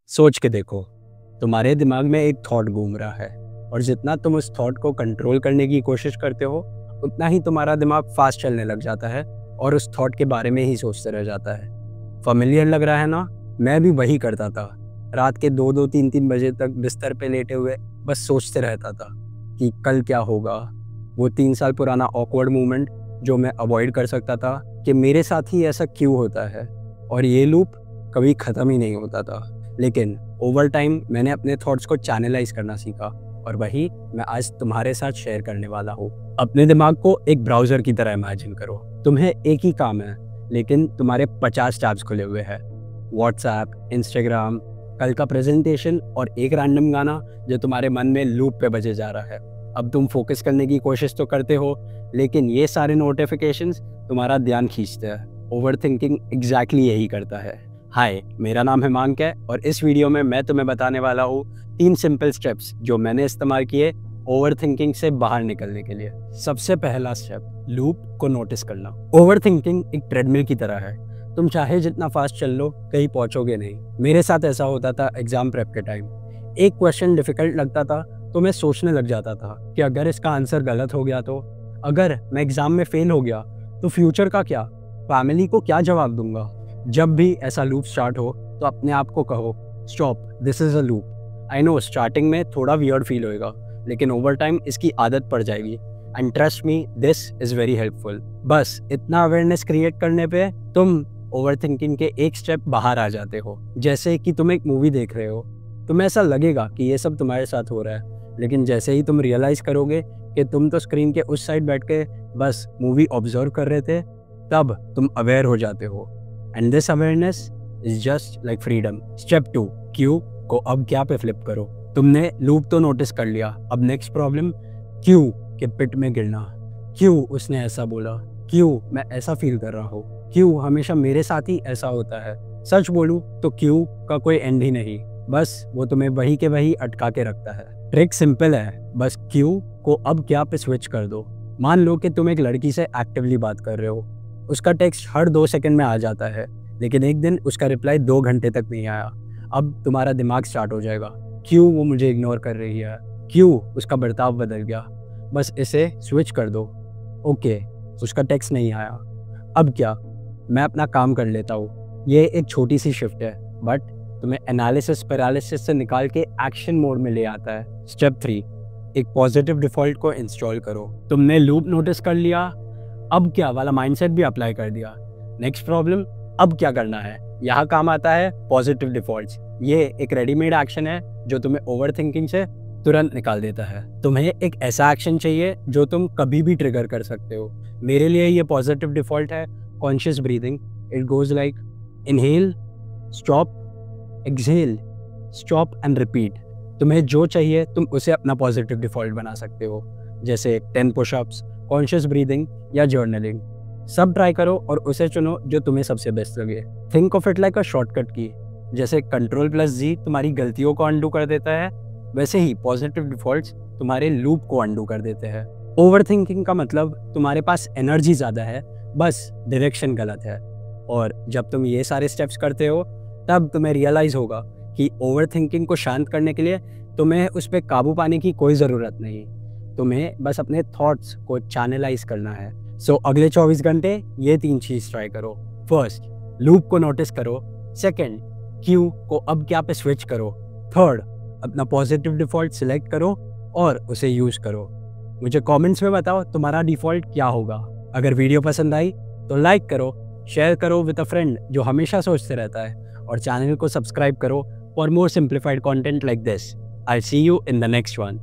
सोच के देखो, तुम्हारे दिमाग में एक थॉट घूम रहा है और जितना तुम उस थॉट को कंट्रोल करने की कोशिश करते हो उतना ही तुम्हारा दिमाग फास्ट चलने लग जाता है और उस थॉट के बारे में ही सोचते रह जाता है। familiar लग रहा है ना? मैं भी वही करता था। रात के 2-2 3-3 बजे तक बिस्तर पे लेटे हुए बस सोचते रहता था कि कल क्या होगा। वो 3 साल पुराना ऑकवर्ड मोमेंट जो मैं अवॉइड कर सकता था कि मेरे साथ ही ऐसा क्यों होता है, और ये लूप कभी ख़त्म ही नहीं होता था। लेकिन ओवर टाइम मैंने अपने थॉट्स को चैनलाइज करना सीखा और वही मैं आज तुम्हारे साथ शेयर करने वाला हूँ। अपने दिमाग को एक ब्राउज़र की तरह इमेजिन करो। तुम्हें एक ही काम है लेकिन तुम्हारे 50 टैब्स खुले हुए हैं। व्हाट्सएप, इंस्टाग्राम, कल का प्रेजेंटेशन और एक रैंडम गाना जो तुम्हारे मन में लूप पे बजे जा रहा है। अब तुम फोकस करने की कोशिश तो करते हो लेकिन ये सारे नोटिफिकेशंस तुम्हारा ध्यान खींचते हैं। ओवर थिंकिंग एग्जैक्टली यही करता है। हाय, मेरा नाम हिमांक है और इस वीडियो में मैं तुम्हें बताने वाला हूँ 3 सिंपल स्टेप्स जो मैंने इस्तेमाल किए ओवर थिंकिंग से बाहर निकलने के लिए। सबसे पहला स्टेप, लूप को नोटिस करना। ओवर थिंकिंग एक ट्रेडमिल की तरह है। तुम चाहे जितना फास्ट चल लो कहीं पहुंचोगे नहीं। मेरे साथ ऐसा होता था एग्जाम प्रेप के टाइम। एक क्वेश्चन डिफिकल्ट लगता था तो मैं सोचने लग जाता था कि अगर इसका आंसर गलत हो गया तो, अगर मैं एग्जाम में फेल हो गया तो फ्यूचर का क्या, फैमिली को क्या जवाब दूंगा। जब भी ऐसा लूप स्टार्ट हो तो अपने आप को कहो, stop, this is a loop. I know starting में थोड़ा वियर्ड फील होएगा लेकिन ओवर टाइम इसकी आदत पड़ जाएगी and trust me, this is very helpful. बस इतना अवेयरनेस क्रिएट करने पे तुम ओवर थिंकिंग के एक स्टेप बाहर आ जाते हो। जैसे कि तुम एक मूवी देख रहे हो, तुम्हें ऐसा लगेगा कि ये सब तुम्हारे साथ हो रहा है, लेकिन जैसे ही तुम रियलाइज करोगे कि तुम तो स्क्रीन के उस साइड बैठ के बस मूवी ऑब्जर्व कर रहे थे, तब तुम अवेयर हो जाते हो। And this awareness is just like freedom. Step 2, क्यों को अब क्या पे फ्लिप करो। तुमने लूप तो नोटिस कर लिया, अब नेक्स्ट प्रॉब्लम, क्यों के पिट में गिरना। क्यों उसने ऐसा बोला, क्यों मैं ऐसा फील कर रहा हूँ, क्यों हमेशा मेरे साथ ही ऐसा होता है। सच बोलूं तो क्यों का कोई एंड ही नहीं, बस वो तुम्हें वही के वही अटका के रखता है। ट्रिक सिंपल है, बस क्यों को अब क्या पे स्विच कर दो। मान लो कि तुम एक लड़की से एक्टिवली बात कर रहे हो, उसका टेक्स्ट हर 2 सेकंड में आ जाता है लेकिन एक दिन उसका रिप्लाई 2 घंटे तक नहीं आया। अब तुम्हारा दिमाग स्टार्ट हो जाएगा, क्यों वो मुझे इग्नोर कर रही है, क्यों उसका बर्ताव बदल गया। बस इसे स्विच कर दो। ओके, उसका टेक्स्ट नहीं आया, अब क्या, मैं अपना काम कर लेता हूँ। ये एक छोटी सी शिफ्ट है बट तुम्हें एनालिसिस पैरालिसिस से निकाल के एक्शन मोड में ले आता है। स्टेप 3, एक पॉजिटिव डिफॉल्ट को इंस्टॉल करो। तुमने लूप नोटिस कर लिया, अब क्या वाला माइंडसेट भी अप्लाई कर दिया। नेक्स्ट प्रॉब्लम, अब क्या करना है। यहाँ काम आता है पॉजिटिव डिफॉल्ट्स। ये एक रेडीमेड एक्शन है जो तुम्हें ओवर थिंकिंग से तुरंत निकाल देता है। तुम्हें एक ऐसा एक्शन चाहिए जो तुम कभी भी ट्रिगर कर सकते हो। मेरे लिए ये पॉजिटिव डिफॉल्ट है conscious breathing. It goes like inhale, stop, exhale, stop and repeat. तुम्हें जो चाहिए तुम उसे अपना पॉजिटिव डिफॉल्ट बना सकते हो, जैसे 10 पुशअप्स, कॉन्शियस ब्रीदिंग या जर्नलिंग। सब ट्राई करो और उसे चुनो जो तुम्हें सबसे बेस्ट लगे। Think of it like a shortcut की। जैसे Ctrl+G तुम्हारी गलतियों को अंडू कर देता है, वैसे ही पॉजिटिव डिफॉल्ट्स तुम्हारे लूप को अंडू कर देते हैं। ओवर थिंकिंग का मतलब तुम्हारे पास एनर्जी ज़्यादा है, बस डायरेक्शन गलत है। और जब तुम ये सारे स्टेप्स करते हो तब तुम्हें रियलाइज़ होगा कि ओवर थिंकिंग को शांत करने के लिए तुम्हें उस पर काबू पाने की कोई ज़रूरत नहीं, तुम्हें बस अपने थॉट्स को चैनलाइज करना है। सो अगले 24 घंटे ये 3 चीज़ ट्राई करो। फर्स्ट, लूप को नोटिस करो। सेकंड, क्यों को अब क्या पे स्विच करो। थर्ड, अपना पॉजिटिव डिफॉल्ट सिलेक्ट करो और उसे यूज़ करो। मुझे कमेंट्स में बताओ तुम्हारा डिफ़ॉल्ट क्या होगा। अगर वीडियो पसंद आई तो लाइक करो, शेयर करो विद अ फ्रेंड जो हमेशा सोचते रहता है, और चैनल को सब्सक्राइब करो for more simplified content like this. I see you in the next one.